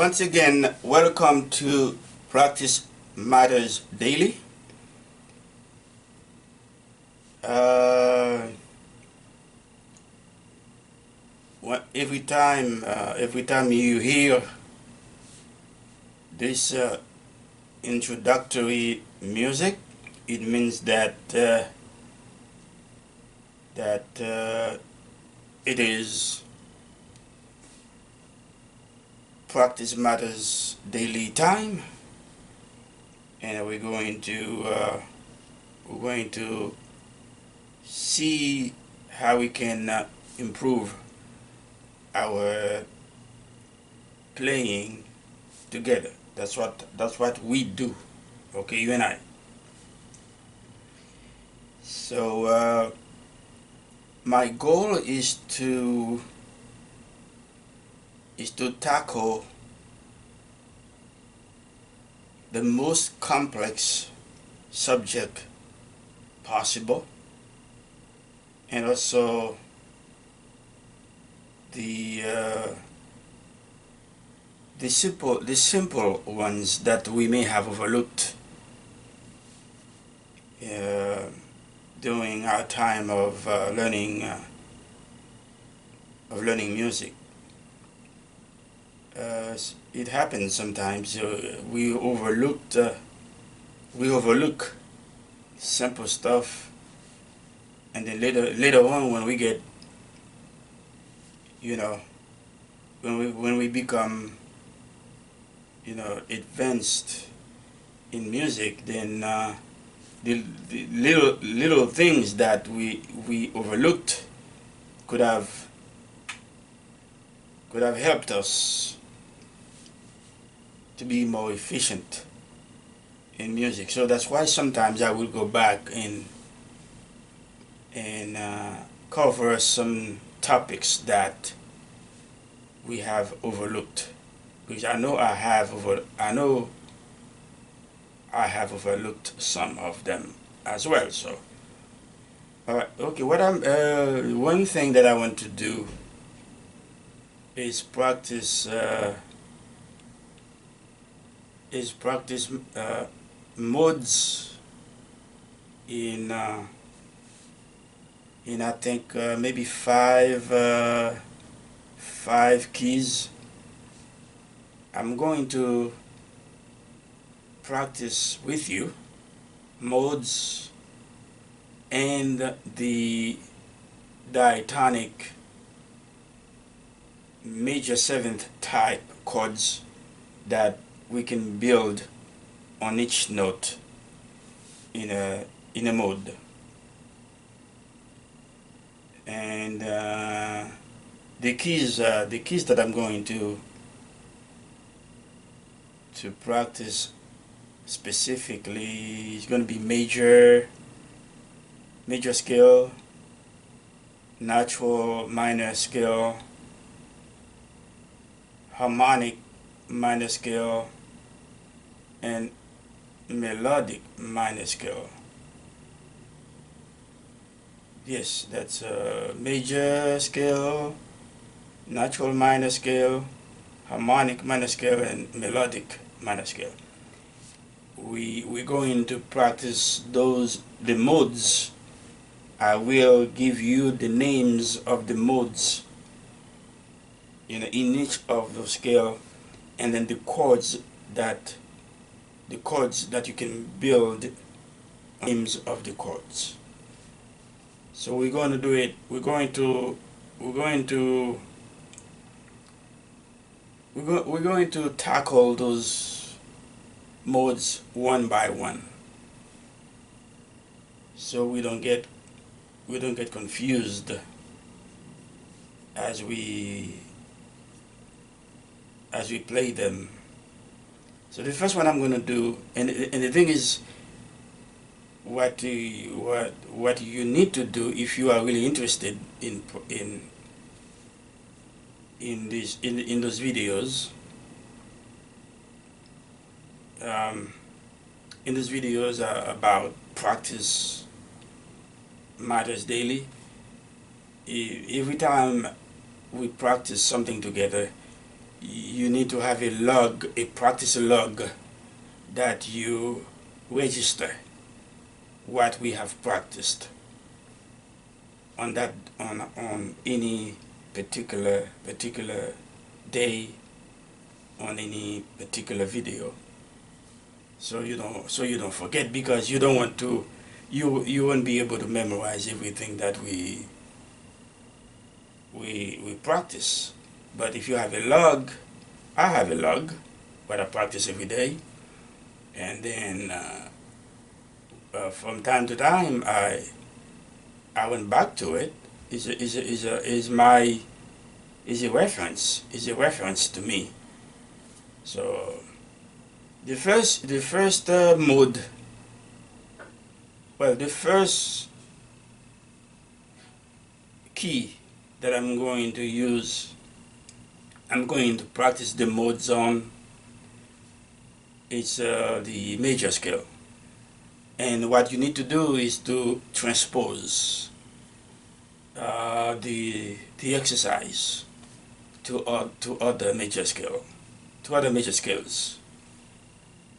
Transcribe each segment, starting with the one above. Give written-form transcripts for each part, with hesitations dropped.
Once again, welcome to Practice Matters Daily. Every time you hear this introductory music, it means that it is Practice Matters Daily time, and we're going to see how we can improve our playing together. That's what we do. Okay, you and I. So my goal is to tackle the most complex subject possible, and also the simple ones that we may have overlooked during our time of learning music. It happens sometimes. We overlook simple stuff, and then later on, when we get, when we become, advanced in music, then the little things that we overlooked could have helped us to be more efficient in music. So that's why sometimes I will go back and cover some topics that we have overlooked, because I know I have overlooked some of them as well. So, all right, okay. One thing that I want to do is practice modes in I think maybe five keys. I'm going to practice with you modes and the diatonic major seventh type chords that we can build on each note in a mode. And the keys that I'm going to practice specifically is going to be major scale, natural minor scale, harmonic minor scale, and melodic minor scale. Yes, that's a major scale, natural minor scale, harmonic minor scale, and melodic minor scale. We're going to practice the modes. I will give you the names of the modes in each of those scale, and then the chords that you can build, names of the chords. So we're going to do it. We're going to tackle those modes one by one, so we don't get confused as we play them. So the first one I'm going to do, and the thing is, what you need to do if you are really interested in those videos. In these videos about Practice Matters Daily, every time we practice something together, you need to have a log, a practice log, that you register what we have practiced on that on any particular day, on any particular video, so you don't forget, because you don't want to, you won't be able to memorize everything that we practice. But if you have a log, I have a log, what I practice every day, and then from time to time I went back to it. Is a reference to me. So the first mode, well, the first key that I'm going to use, I'm going to practice the modes on. It's the major scale, and what you need to do is to transpose the exercise to other major scales.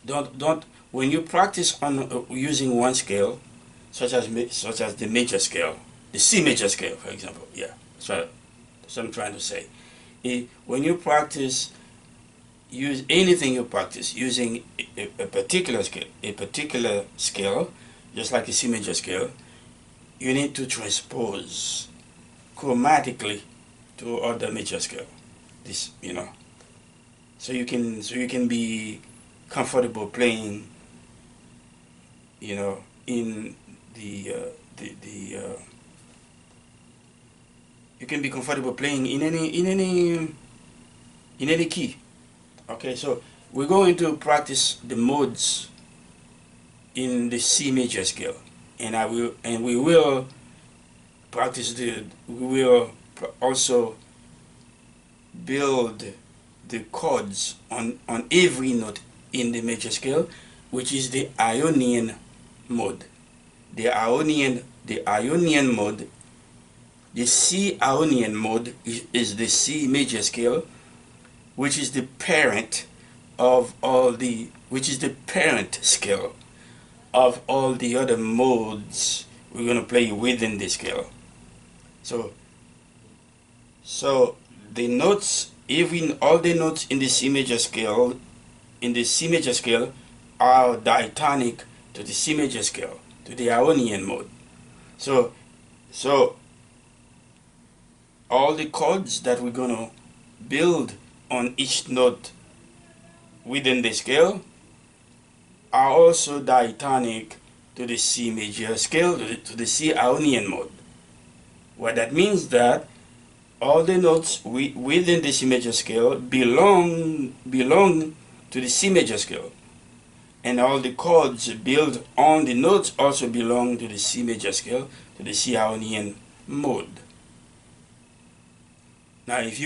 Don't when you practice on using one scale, such as the major scale, the C major scale, for example. Yeah, that's what I'm trying to say. When you practice, use anything you practice using a particular scale, just like the C major scale, you need to transpose chromatically to other major scale. This, so you can be comfortable playing, in the you can be comfortable playing in any key. Okay, so we're going to practice the modes in the C major scale, and we will practice also build the chords on every note in the major scale, which is the Ionian mode. The Ionian mode, the C Ionian mode is the C major scale, which is the parent scale of all the other modes we're going to play within the scale. So the notes, all the notes in the C major scale, are diatonic to the C major scale, to the Ionian mode. So all the chords that we're going to build on each note within the scale are also diatonic to the C major scale, to the C Ionian mode. What that means that all the notes within the C major scale belong to the C major scale, and all the chords built on the notes also belong to the C major scale, to the C Ionian mode. Now, if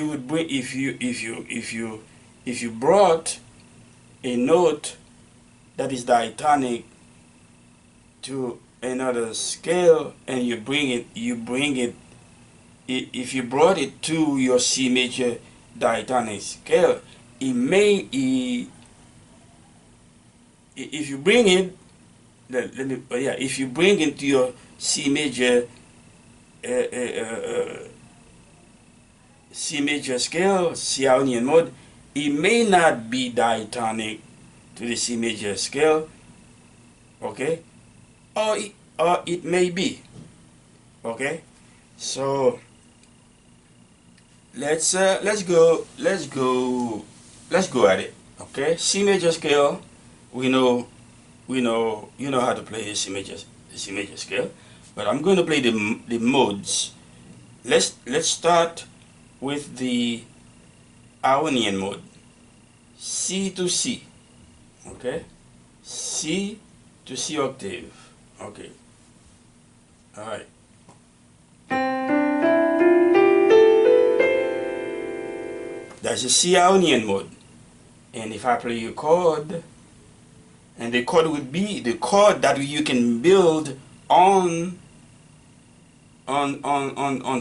you brought a note that is diatonic to another scale, and you bring it, if you brought it to your C major diatonic scale, if you bring it, if you bring it to your C major scale, C Ionian mode, it may not be diatonic to the C major scale, okay, or it may be, okay. So let's go at it, okay. C major scale, you know how to play the C major scale, but I'm going to play the modes. Let's start with the Ionian mode, C to C, okay, C to C octave, okay, all right. That's the C Ionian mode, and if I play a chord, and the chord would be the chord that you can build on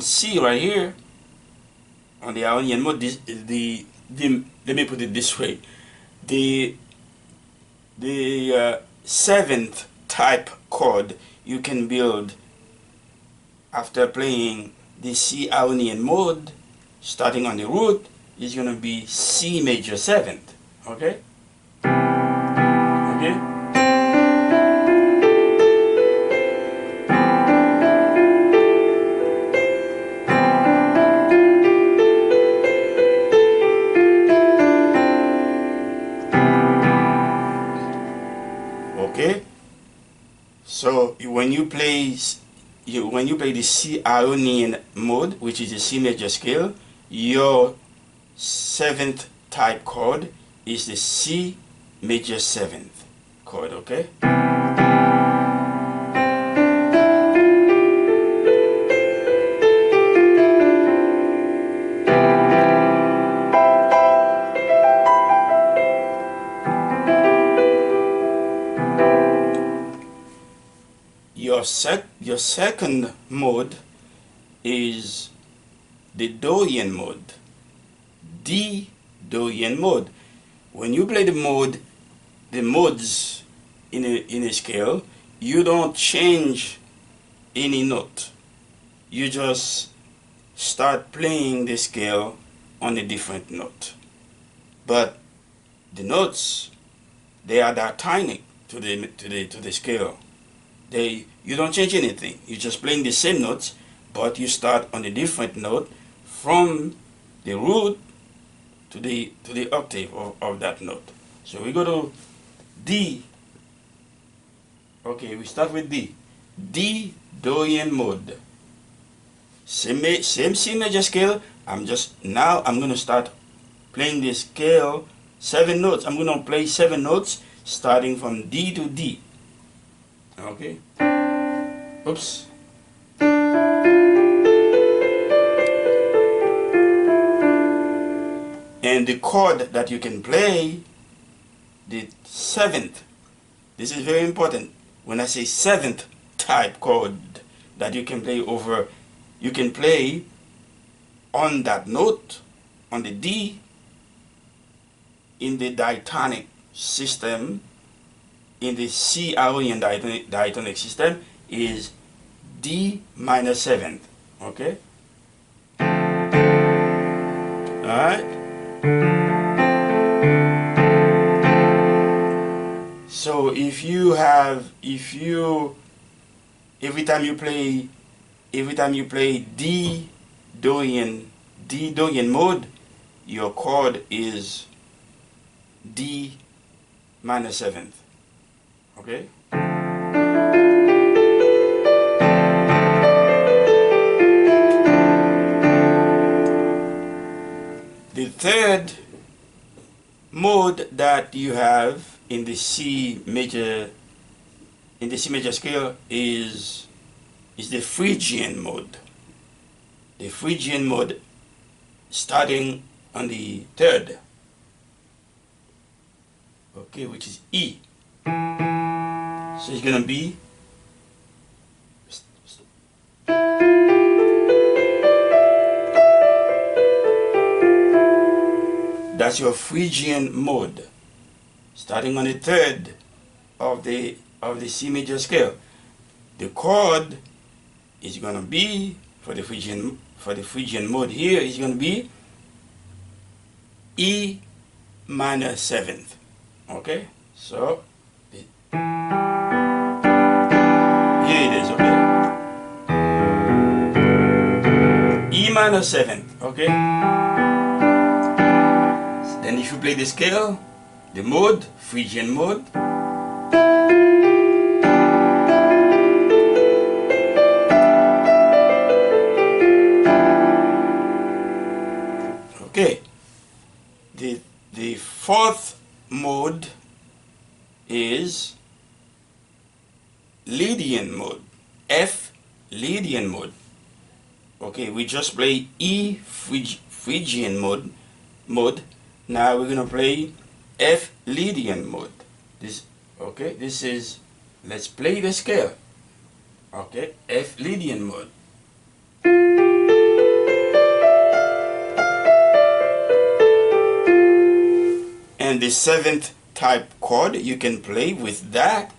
C right here, on the Ionian mode, let me put it this way: the seventh type chord you can build after playing the C Ionian mode, starting on the root, is going to be C major seventh. Okay? Okay? Okay? So when you play the C Ionian mode, which is a C major scale, your seventh type chord is the C major seventh chord. Okay? Your second mode is the Dohyon mode. The Dohyon mode. When you play the modes in a scale, you don't change any note. You just start playing the scale on a different note. But the notes, they are diatonic to the scale. You don't change anything. You're just playing the same notes, but you start on a different note from the root to the octave of that note. So we go to D. Okay, we start with D. D Dohyon mode. Same C major scale. I'm going to start playing the scale 7 notes. I'm going to play 7 notes starting from D to D. Okay. Oops. And the chord that you can play, the seventh. This is very important. When I say seventh type chord that you can play on that note, on the D, in the diatonic system, in the C Ionian diatonic system, is D minor seventh. Okay? Alright? So every time you play D Dohyon mode, your chord is D minor seventh. Okay? The third mode that you have in the C major scale is the Phrygian mode. The Phrygian mode starting on the third. Okay, which is E. So it's gonna be that's your Phrygian mode, starting on the third of the C major scale. The chord is gonna be for the Phrygian mode here is gonna be E minor seventh. Okay, so here it is. Okay, E minor seventh. Okay. Then if you play the scale, the mode, Phrygian mode, okay. The fourth mode is Lydian mode, F Lydian mode. Okay, we just play E Phrygian mode. Now we're gonna play F Lydian mode. This is, let's play the scale. Okay, F Lydian mode. And the seventh type chord you can play with that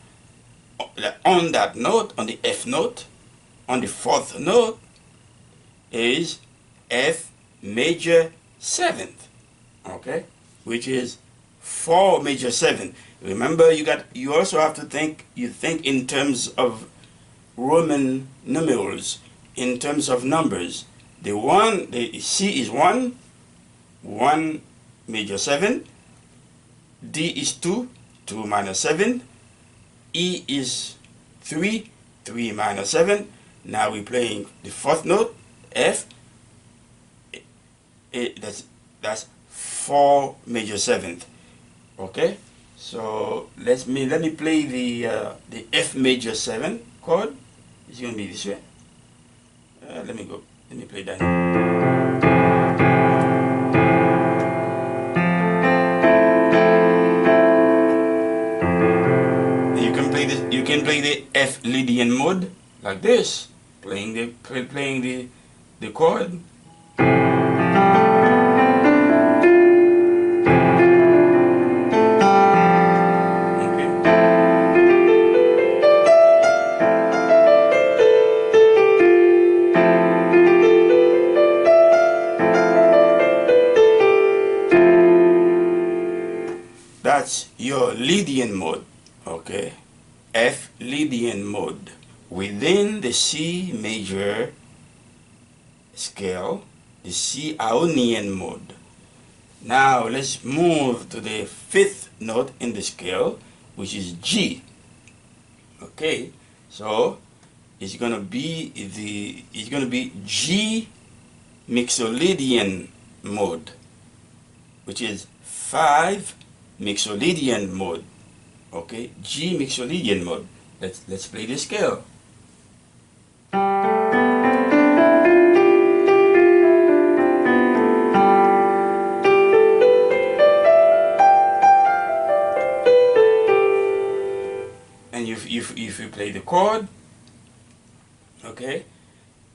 on that note, on the F note, on the fourth note, is F major seventh, okay, which is 4 major 7. Remember, you also have to think in terms of Roman numerals, in terms of numbers. The C is 1, 1 major 7, D is 2, 2 minor 7, E is 3, 3 minor 7. Now we're playing the fourth note, F. That's 4 major 7th. Okay, so let me play the F major 7 chord. It's gonna be this way. Let me play that. You can play the F Lydian mode like this, playing the chord. That's your Lydian mode, okay? F Lydian mode within the C major scale, the C Ionian mode. Now let's move to the fifth note in the scale, which is G. Okay, so it's gonna be G Mixolydian mode, which is 5 Mixolydian mode. Okay, G Mixolydian mode. Let's play the scale. And if you play the chord, okay,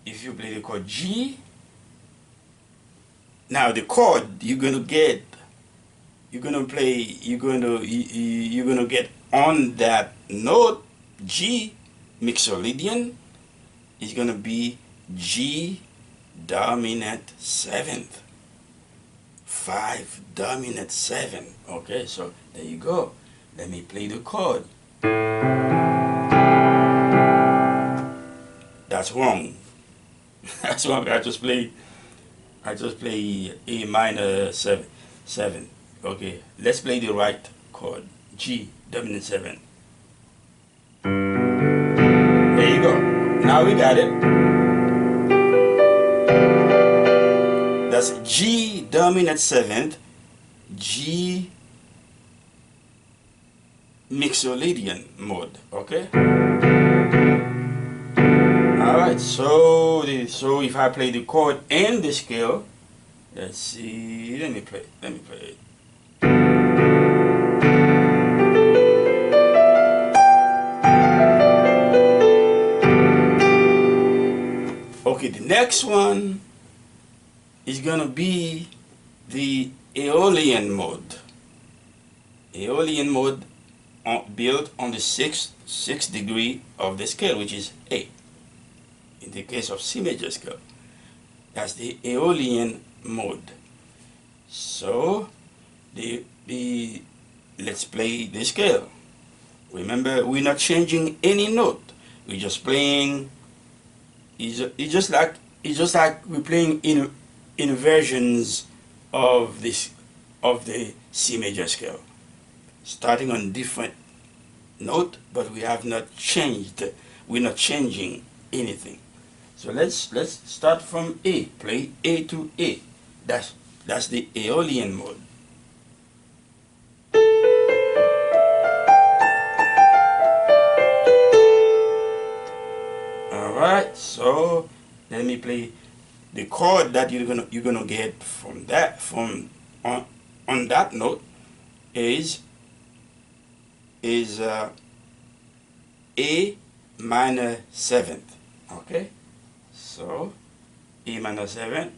if you play the chord G, now the chord you're gonna get on that note G Mixolydian is gonna be G dominant 7th, 5 dominant 7. Okay, so there you go. Let me play the chord. That's wrong. That's wrong. I just play A minor 7. Okay, let's play the right chord. G dominant 7. There you go. Now we got it. That's G dominant 7th, G Mixolydian mode. Okay. All right. So if I play the chord and the scale, let's see. Let me play it. Okay, the next one is gonna be the Aeolian mode. Aeolian mode built on the sixth degree of the scale, which is A. In the case of C major scale, that's the Aeolian mode. So let's play the scale. Remember, we're not changing any note. We're just playing. It's just like we're playing inversions of the C major scale, starting on different note, but we have not changed. We're not changing anything. So let's start from A. Play A to A. That's the Aeolian mode. Alright, so let me play the chord that you're gonna get from on that note is A minor 7th. Okay, so A minor 7th.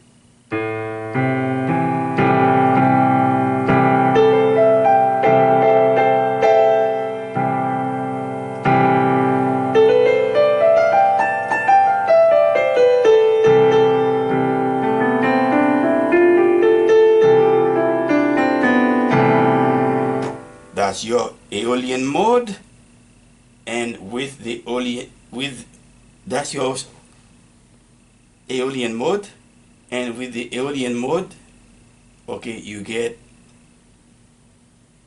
that's your Aeolian mode, and with the that's your Aeolian mode, and with the Aeolian mode, okay, you get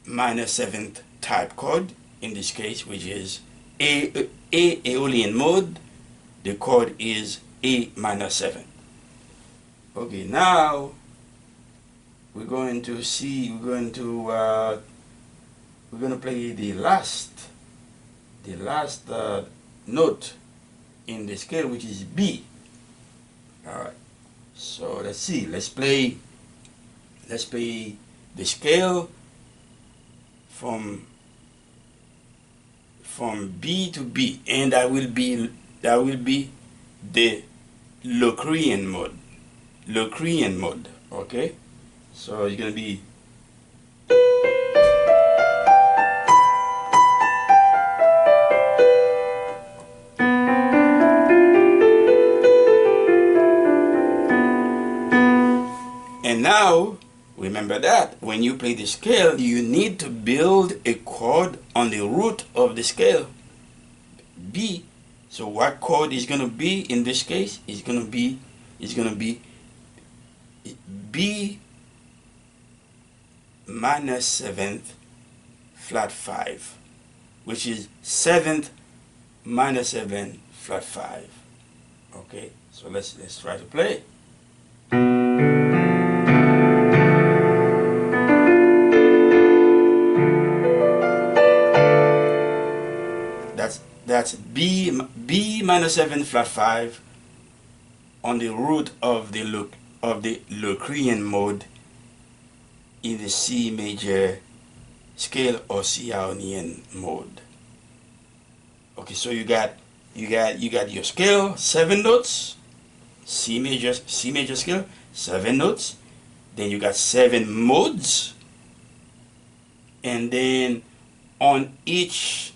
minor seventh type chord in this case, which is A Aeolian mode. The chord is A minor 7. Okay, now we're going to play the last note in the scale, which is B. All right. So let's see. Let's play the scale from B to B, and that will be the Locrian mode. Okay. So it's gonna be and now remember that when you play the scale, you need to build a chord on the root of the scale, B. So what chord is going to be in this case? It's going to be B minor 7th flat 5, which is 7th minor 7 flat 5. Okay, so let's try to play. That's B minor 7 flat 5 on the root of the Locrian mode in the C major scale or C Ionian mode. Okay, so you got your scale, 7 notes, C major scale, 7 notes. Then you got 7 modes, and then on each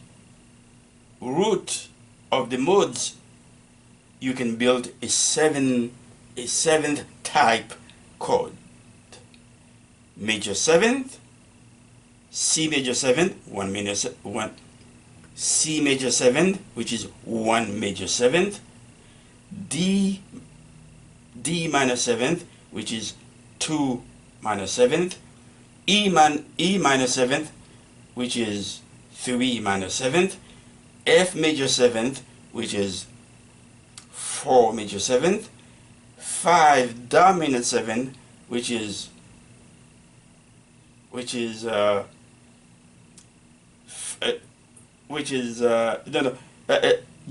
root of the modes you can build a seventh type chord. Major 7th, C major 7th, 1 C major 7th, which is 1 major 7th, D minor 7th, which is 2 minor 7th, E minor 7th, which is 3 minor 7th, F major 7th, which is 4 major 7th, 5 dominant 7th, which is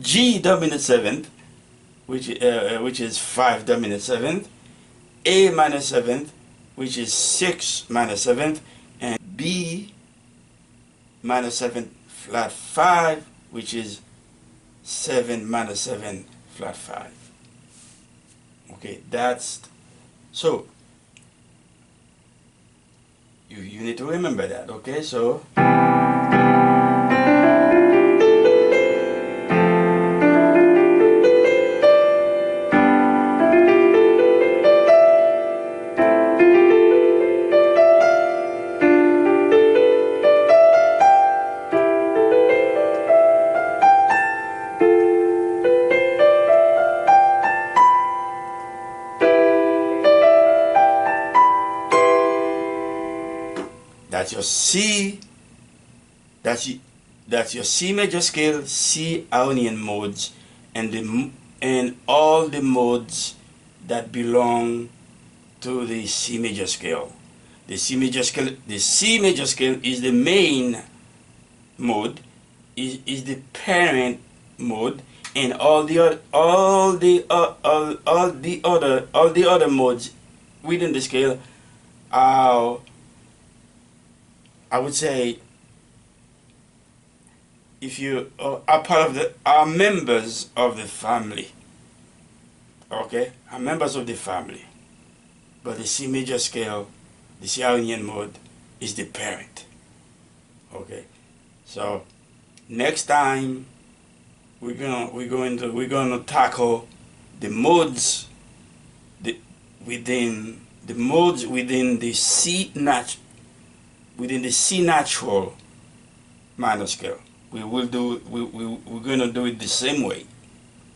G dominant 7th, which is 5 dominant 7th, A minor 7th, which is 6 minor 7th, and B minor 7 flat 5, which is 7 minor 7 flat 5. Okay, that's so you need to remember that. Okay, so that's your C. That's your C major scale, C Ionian modes, and all the modes that belong to the C major scale. The C major scale is the main mode, is the parent mode, and all the other modes within the scale are, I would say, if you are members of the family. Okay, are members of the family. But the C major scale, the C Ionian mode, is the parent. Okay, so next time we're gonna tackle the modes within the C natural minor scale. We're gonna do it the same way.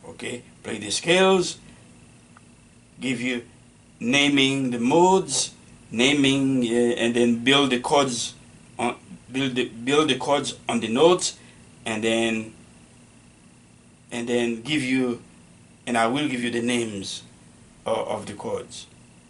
Okay, play the scales, give you naming the modes, naming, and then build the chords on build the chords on the notes, and then give you, and I will give you the names of the chords.